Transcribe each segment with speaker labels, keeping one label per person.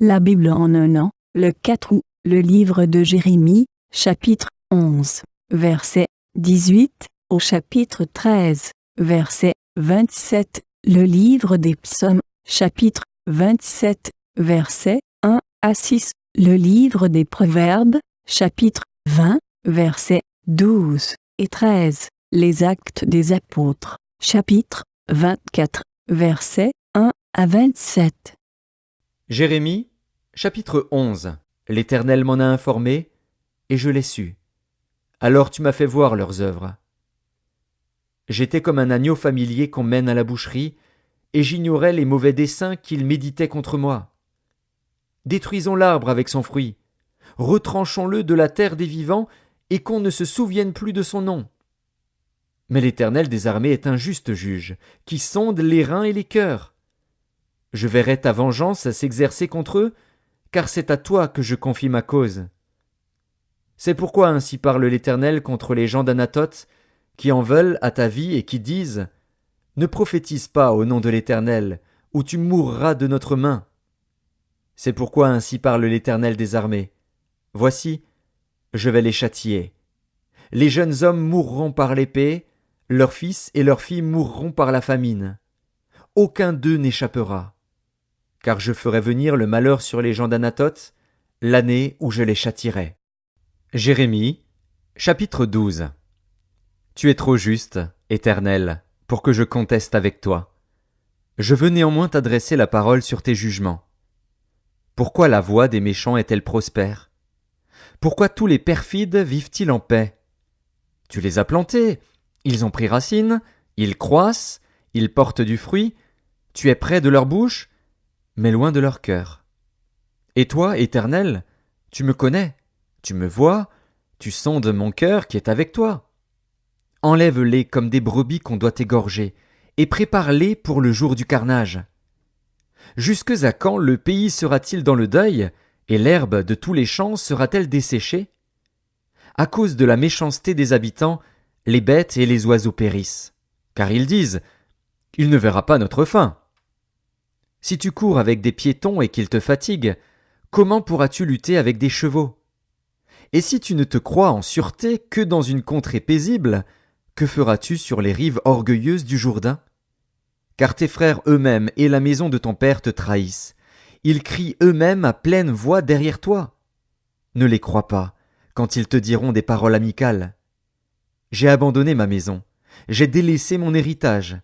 Speaker 1: La Bible en un an, le 4 août, le livre de Jérémie, chapitre 11, verset 18, au chapitre 13, verset 27, le livre des psaumes, chapitre 27, verset 1 à 6, le livre des proverbes, chapitre 20, versets 12 et 13, les actes des apôtres, chapitre 24, versets 1 à 27.
Speaker 2: Jérémie, chapitre 11. L'Éternel m'en a informé, et je l'ai su. Alors tu m'as fait voir leurs œuvres. J'étais comme un agneau familier qu'on mène à la boucherie, et j'ignorais les mauvais desseins qu'ils méditaient contre moi. Détruisons l'arbre avec son fruit, retranchons-le de la terre des vivants, et qu'on ne se souvienne plus de son nom. Mais l'Éternel des armées est un juste juge, qui sonde les reins et les cœurs. Je verrai ta vengeance s'exercer contre eux, car c'est à toi que je confie ma cause. C'est pourquoi ainsi parle l'Éternel contre les gens d'Anathoth, qui en veulent à ta vie et qui disent « Ne prophétise pas au nom de l'Éternel, ou tu mourras de notre main. » C'est pourquoi ainsi parle l'Éternel des armées. Voici, je vais les châtier. Les jeunes hommes mourront par l'épée, leurs fils et leurs filles mourront par la famine. Aucun d'eux n'échappera. Car je ferai venir le malheur sur les gens d'Anathoth, l'année où je les châtierai. Jérémie, chapitre 12. Tu es trop juste, Éternel, pour que je conteste avec toi. Je veux néanmoins t'adresser la parole sur tes jugements. Pourquoi la voie des méchants est-elle prospère? Pourquoi tous les perfides vivent-ils en paix? Tu les as plantés, ils ont pris racine, ils croissent, ils portent du fruit, tu es près de leur bouche, mais loin de leur cœur. Et toi, Éternel, tu me connais, tu me vois, tu sondes mon cœur qui est avec toi. Enlève-les comme des brebis qu'on doit égorger, et prépare-les pour le jour du carnage. Jusque à quand le pays sera-t-il dans le deuil, et l'herbe de tous les champs sera-t-elle desséchée? À cause de la méchanceté des habitants, les bêtes et les oiseaux périssent. Car ils disent, « Il ne verra pas notre fin. » Si tu cours avec des piétons et qu'ils te fatiguent, comment pourras-tu lutter avec des chevaux? Et si tu ne te crois en sûreté que dans une contrée paisible, que feras-tu sur les rives orgueilleuses du Jourdain? Car tes frères eux-mêmes et la maison de ton père te trahissent. Ils crient eux-mêmes à pleine voix derrière toi. Ne les crois pas, quand ils te diront des paroles amicales. J'ai abandonné ma maison, j'ai délaissé mon héritage.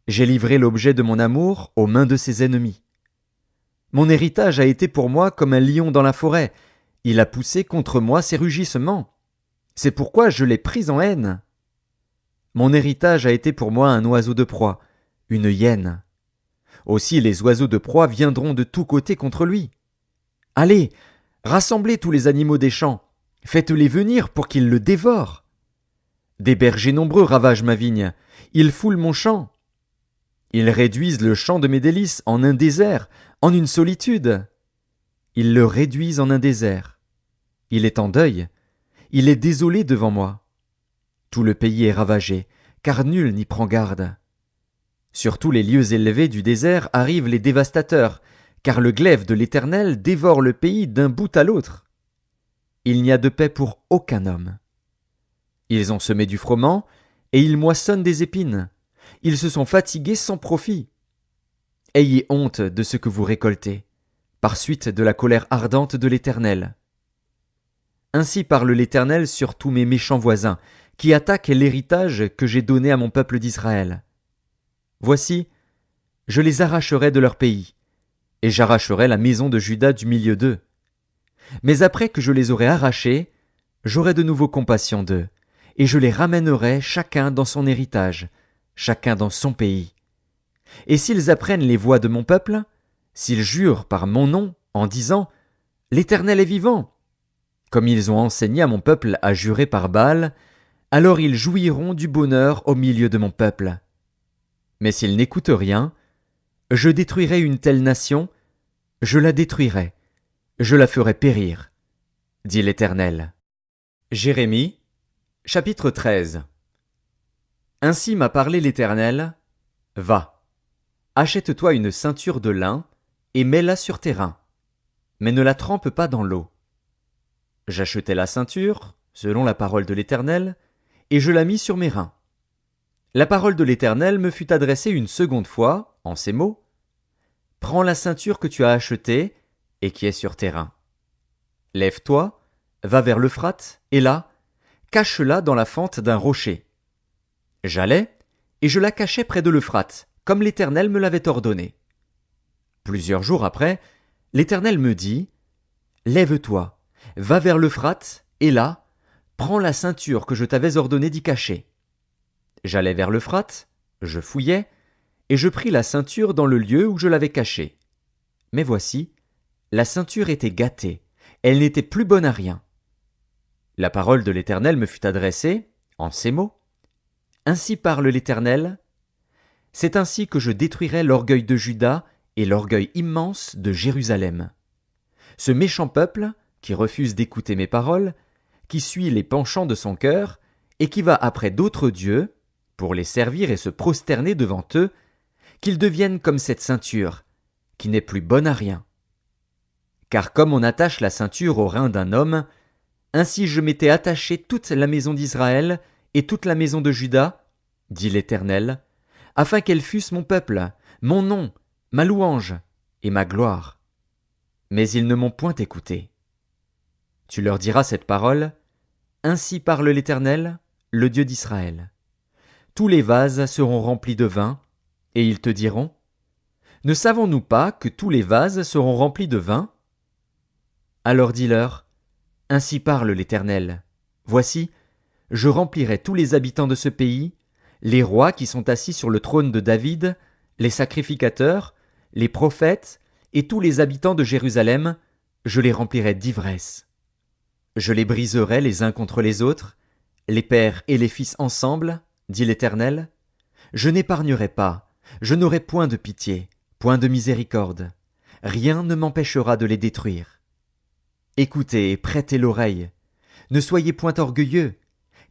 Speaker 2: J'ai livré l'objet de mon amour aux mains de ses ennemis. Mon héritage a été pour moi comme un lion dans la forêt. Il a poussé contre moi ses rugissements. C'est pourquoi je l'ai pris en haine. Mon héritage a été pour moi un oiseau de proie, une hyène. Aussi les oiseaux de proie viendront de tous côtés contre lui. Allez, rassemblez tous les animaux des champs, faites-les venir pour qu'ils le dévorent. Des bergers nombreux ravagent ma vigne, ils foulent mon champ. Ils réduisent le champ de mes délices en un désert, en une solitude. Ils le réduisent en un désert. Il est en deuil. Il est désolé devant moi. Tout le pays est ravagé, car nul n'y prend garde. Sur tous les lieux élevés du désert arrivent les dévastateurs, car le glaive de l'Éternel dévore le pays d'un bout à l'autre. Il n'y a de paix pour aucun homme. Ils ont semé du froment, et ils moissonnent des épines. Ils se sont fatigués sans profit. Ayez honte de ce que vous récoltez, par suite de la colère ardente de l'Éternel. Ainsi parle l'Éternel sur tous mes méchants voisins, qui attaquent l'héritage que j'ai donné à mon peuple d'Israël. Voici, je les arracherai de leur pays, et j'arracherai la maison de Juda du milieu d'eux. Mais après que je les aurai arrachés, j'aurai de nouveau compassion d'eux, et je les ramènerai chacun dans son héritage, chacun dans son pays. Et s'ils apprennent les voies de mon peuple, s'ils jurent par mon nom en disant « L'Éternel est vivant », comme ils ont enseigné à mon peuple à jurer par Baal, alors ils jouiront du bonheur au milieu de mon peuple. Mais s'ils n'écoutent rien, je détruirai une telle nation, je la détruirai, je la ferai périr, dit l'Éternel. Jérémie, chapitre 13. Ainsi m'a parlé l'Éternel, va, achète-toi une ceinture de lin et mets-la sur tes reins. mais ne la trempe pas dans l'eau. J'achetai la ceinture, selon la parole de l'Éternel, et je la mis sur mes reins. La parole de l'Éternel me fut adressée une seconde fois, en ces mots. Prends la ceinture que tu as achetée, et qui est sur tes reins. Lève-toi, va vers l'Euphrate, et là, cache-la dans la fente d'un rocher. J'allai, et je la cachai près de l'Euphrate, comme l'Éternel me l'avait ordonné. Plusieurs jours après, l'Éternel me dit, Lève-toi, va vers l'Euphrate, et là, prends la ceinture que je t'avais ordonné d'y cacher. J'allai vers l'Euphrate, je fouillai, et je pris la ceinture dans le lieu où je l'avais cachée. Mais voici, la ceinture était gâtée, elle n'était plus bonne à rien. La parole de l'Éternel me fut adressée, en ces mots. Ainsi parle l'Éternel, c'est ainsi que je détruirai l'orgueil de Juda et l'orgueil immense de Jérusalem. Ce méchant peuple, qui refuse d'écouter mes paroles, qui suit les penchants de son cœur, et qui va après d'autres dieux, pour les servir et se prosterner devant eux, qu'ils deviennent comme cette ceinture, qui n'est plus bonne à rien. Car comme on attache la ceinture au rein d'un homme, ainsi je m'étais attaché toute la maison d'Israël et toute la maison de Juda, dit l'Éternel, afin qu'elles fussent mon peuple, mon nom, ma louange et ma gloire. Mais ils ne m'ont point écouté. Tu leur diras cette parole, ainsi parle l'Éternel, le Dieu d'Israël. Tous les vases seront remplis de vin, et ils te diront, ne savons-nous pas que tous les vases seront remplis de vin? Alors dis-leur, ainsi parle l'Éternel. Voici, je remplirai tous les habitants de ce pays, les rois qui sont assis sur le trône de David, les sacrificateurs, les prophètes, et tous les habitants de Jérusalem, je les remplirai d'ivresse. Je les briserai les uns contre les autres, les pères et les fils ensemble, dit l'Éternel. Je n'épargnerai pas, je n'aurai point de pitié, point de miséricorde. Rien ne m'empêchera de les détruire. Écoutez et prêtez l'oreille. Ne soyez point orgueilleux,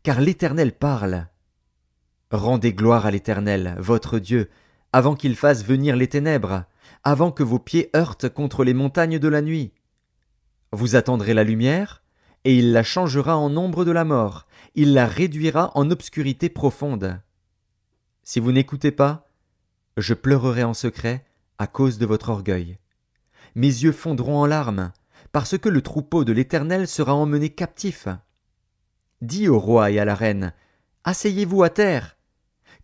Speaker 2: car l'Éternel parle. Rendez gloire à l'Éternel, votre Dieu, avant qu'il fasse venir les ténèbres, avant que vos pieds heurtent contre les montagnes de la nuit. Vous attendrez la lumière, et il la changera en ombre de la mort, il la réduira en obscurité profonde. Si vous n'écoutez pas, je pleurerai en secret à cause de votre orgueil. Mes yeux fondront en larmes, parce que le troupeau de l'Éternel sera emmené captif. Dis au roi et à la reine, asseyez-vous à terre,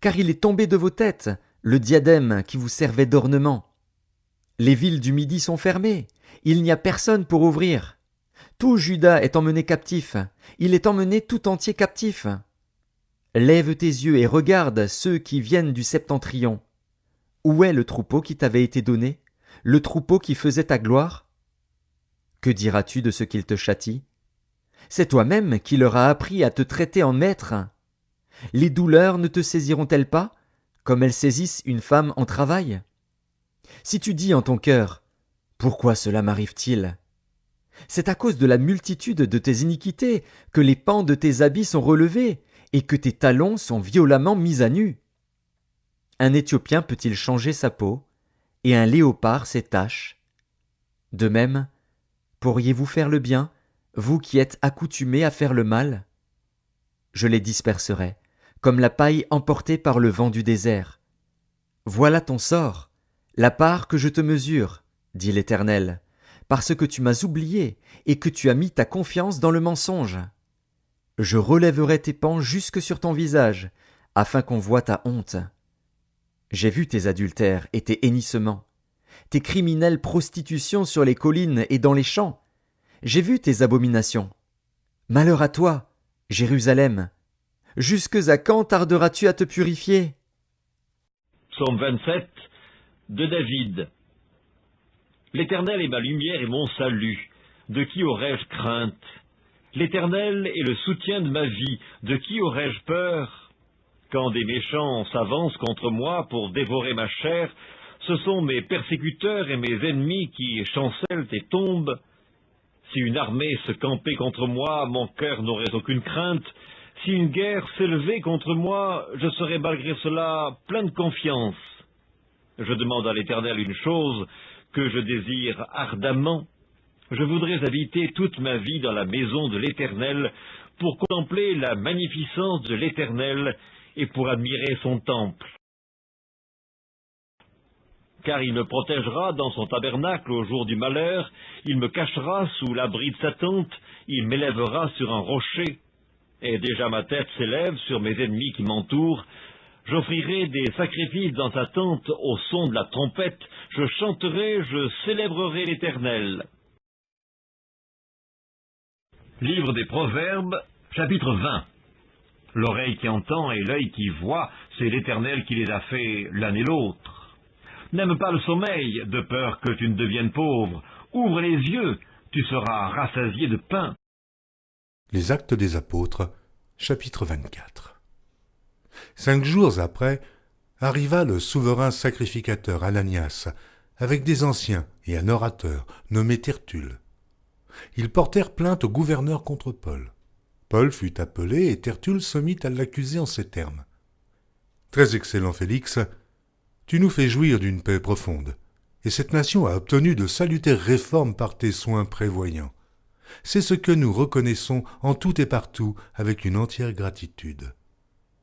Speaker 2: car il est tombé de vos têtes, le diadème qui vous servait d'ornement. Les villes du Midi sont fermées, il n'y a personne pour ouvrir. Tout Juda est emmené captif, il est emmené tout entier captif. Lève tes yeux et regarde ceux qui viennent du septentrion. Où est le troupeau qui t'avait été donné, le troupeau qui faisait ta gloire? Que diras-tu de ce qu'ils te châtient? C'est toi-même qui leur as appris à te traiter en maître. Les douleurs ne te saisiront-elles pas, comme elles saisissent une femme en travail? Si tu dis en ton cœur, pourquoi cela m'arrive-t-il? C'est à cause de la multitude de tes iniquités que les pans de tes habits sont relevés et que tes talons sont violemment mis à nu. Un Éthiopien peut-il changer sa peau, et un léopard ses taches? De même, pourriez-vous faire le bien, vous qui êtes accoutumés à faire le mal? Je les disperserai, comme la paille emportée par le vent du désert. Voilà ton sort, la part que je te mesure, dit l'Éternel, parce que tu m'as oublié et que tu as mis ta confiance dans le mensonge. Je relèverai tes pans jusque sur ton visage, afin qu'on voie ta honte. J'ai vu tes adultères et tes hennissements, tes criminelles prostitutions sur les collines et dans les champs. J'ai vu tes abominations. Malheur à toi, Jérusalem! Jusques à quand tarderas-tu à te purifier?
Speaker 3: Psaume 27 de David. L'Éternel est ma lumière et mon salut. De qui aurais-je crainte? L'Éternel est le soutien de ma vie. De qui aurais-je peur? Quand des méchants s'avancent contre moi pour dévorer ma chair, ce sont mes persécuteurs et mes ennemis qui chancellent et tombent. Si une armée se campait contre moi, mon cœur n'aurait aucune crainte. Si une guerre s'élevait contre moi, je serais malgré cela plein de confiance. Je demande à l'Éternel une chose que je désire ardemment, Je voudrais habiter toute ma vie dans la maison de l'Éternel, pour contempler la magnificence de l'Éternel et pour admirer son temple. Car il me protégera dans son tabernacle au jour du malheur, il me cachera sous l'abri de sa tente, il m'élèvera sur un rocher. Et déjà ma tête s'élève sur mes ennemis qui m'entourent. J'offrirai des sacrifices dans sa tente au son de la trompette, je chanterai, je célébrerai l'Éternel. Livre des Proverbes, chapitre 20. L'oreille qui entend et l'œil qui voit, c'est l'Éternel qui les a fait l'un et l'autre. N'aime pas le sommeil, de peur que tu ne deviennes pauvre. Ouvre les yeux, tu seras rassasié de pain.
Speaker 4: Les Actes des Apôtres, chapitre 24. 5 jours après, arriva le souverain sacrificateur Ananias, avec des anciens et un orateur nommé Tertulle. Ils portèrent plainte au gouverneur contre Paul. Paul fut appelé et Tertulle se mit à l'accuser en ces termes. « Très excellent Félix, tu nous fais jouir d'une paix profonde, et cette nation a obtenu de salutaires réformes par tes soins prévoyants. C'est ce que nous reconnaissons en tout et partout avec une entière gratitude.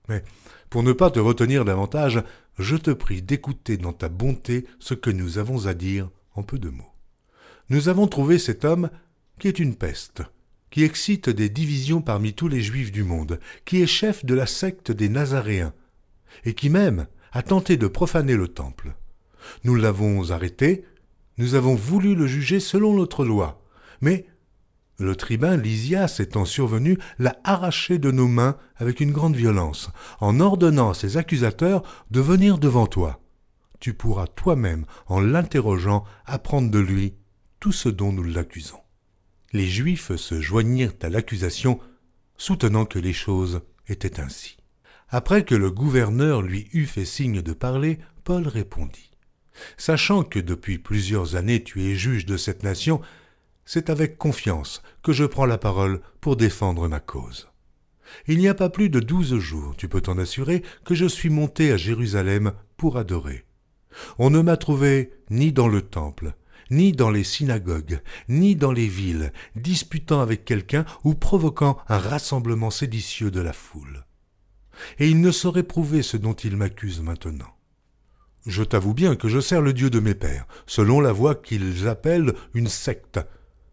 Speaker 4: Mais, pour ne pas te retenir davantage, je te prie d'écouter dans ta bonté ce que nous avons à dire en peu de mots. Nous avons trouvé cet homme qui est une peste, qui excite des divisions parmi tous les Juifs du monde, qui est chef de la secte des Nazaréens, et qui même a tenté de profaner le temple. Nous l'avons arrêté, nous avons voulu le juger selon notre loi, mais le tribun Lysias étant survenu l'a arraché de nos mains avec une grande violence, en ordonnant à ses accusateurs de venir devant toi. Tu pourras toi-même, en l'interrogeant, apprendre de lui tout ce dont nous l'accusons. » Les Juifs se joignirent à l'accusation, soutenant que les choses étaient ainsi. Après que le gouverneur lui eut fait signe de parler, Paul répondit. « Sachant que depuis plusieurs années tu es juge de cette nation, c'est avec confiance que je prends la parole pour défendre ma cause. Il n'y a pas plus de 12 jours, tu peux t'en assurer, que je suis monté à Jérusalem pour adorer. On ne m'a trouvé ni dans le temple, ni dans les synagogues, ni dans les villes, disputant avec quelqu'un ou provoquant un rassemblement séditieux de la foule. Et il ne saurait prouver ce dont il m'accuse maintenant. Je t'avoue bien que je sers le Dieu de mes pères, selon la voie qu'ils appellent une secte,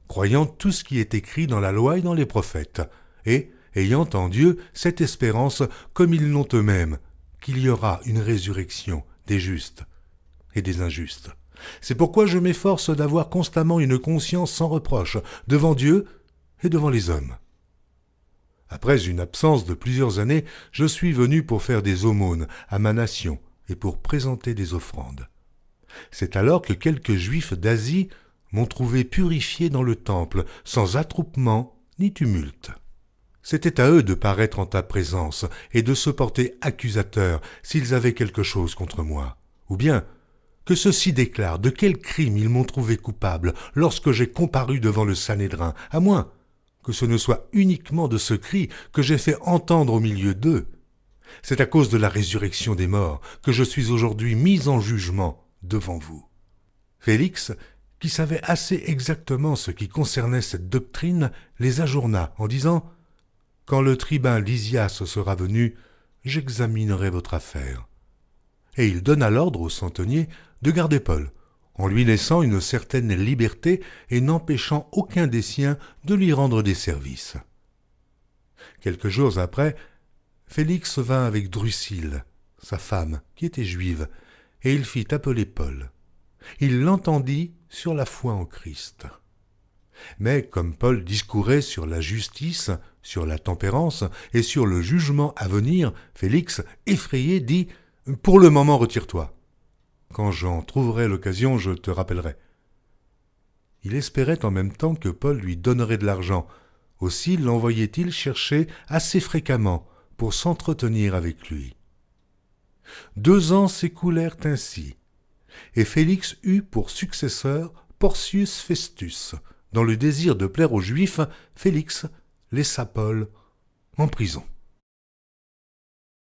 Speaker 4: croyant tout ce qui est écrit dans la loi et dans les prophètes, et ayant en Dieu cette espérance, comme ils l'ont eux-mêmes, qu'il y aura une résurrection des justes et des injustes. C'est pourquoi je m'efforce d'avoir constamment une conscience sans reproche devant Dieu et devant les hommes. Après une absence de plusieurs années, je suis venu pour faire des aumônes à ma nation et pour présenter des offrandes. C'est alors que quelques Juifs d'Asie m'ont trouvé purifié dans le temple, sans attroupement ni tumulte. C'était à eux de paraître en ta présence et de se porter accusateurs s'ils avaient quelque chose contre moi, ou bien que ceux-ci déclarent de quel crime ils m'ont trouvé coupable lorsque j'ai comparu devant le Sanhédrin, à moins que ce ne soit uniquement de ce cri que j'ai fait entendre au milieu d'eux. C'est à cause de la résurrection des morts que je suis aujourd'hui mis en jugement devant vous. » Félix, qui savait assez exactement ce qui concernait cette doctrine, les ajourna en disant « Quand le tribun Lysias sera venu, j'examinerai votre affaire. » Et il donna l'ordre au centenier de garder Paul, en lui laissant une certaine liberté et n'empêchant aucun des siens de lui rendre des services. Quelques jours après, Félix vint avec Drusille, sa femme, qui était juive, et il fit appeler Paul. Il l'entendit sur la foi en Christ. Mais comme Paul discourait sur la justice, sur la tempérance et sur le jugement à venir, Félix, effrayé, dit « Pour le moment, retire-toi. Quand j'en trouverai l'occasion, je te rappellerai. » Il espérait en même temps que Paul lui donnerait de l'argent. Aussi l'envoyait-il chercher assez fréquemment pour s'entretenir avec lui. 2 ans s'écoulèrent ainsi, et Félix eut pour successeur Porcius Festus. Dans le désir de plaire aux Juifs, Félix laissa Paul en prison.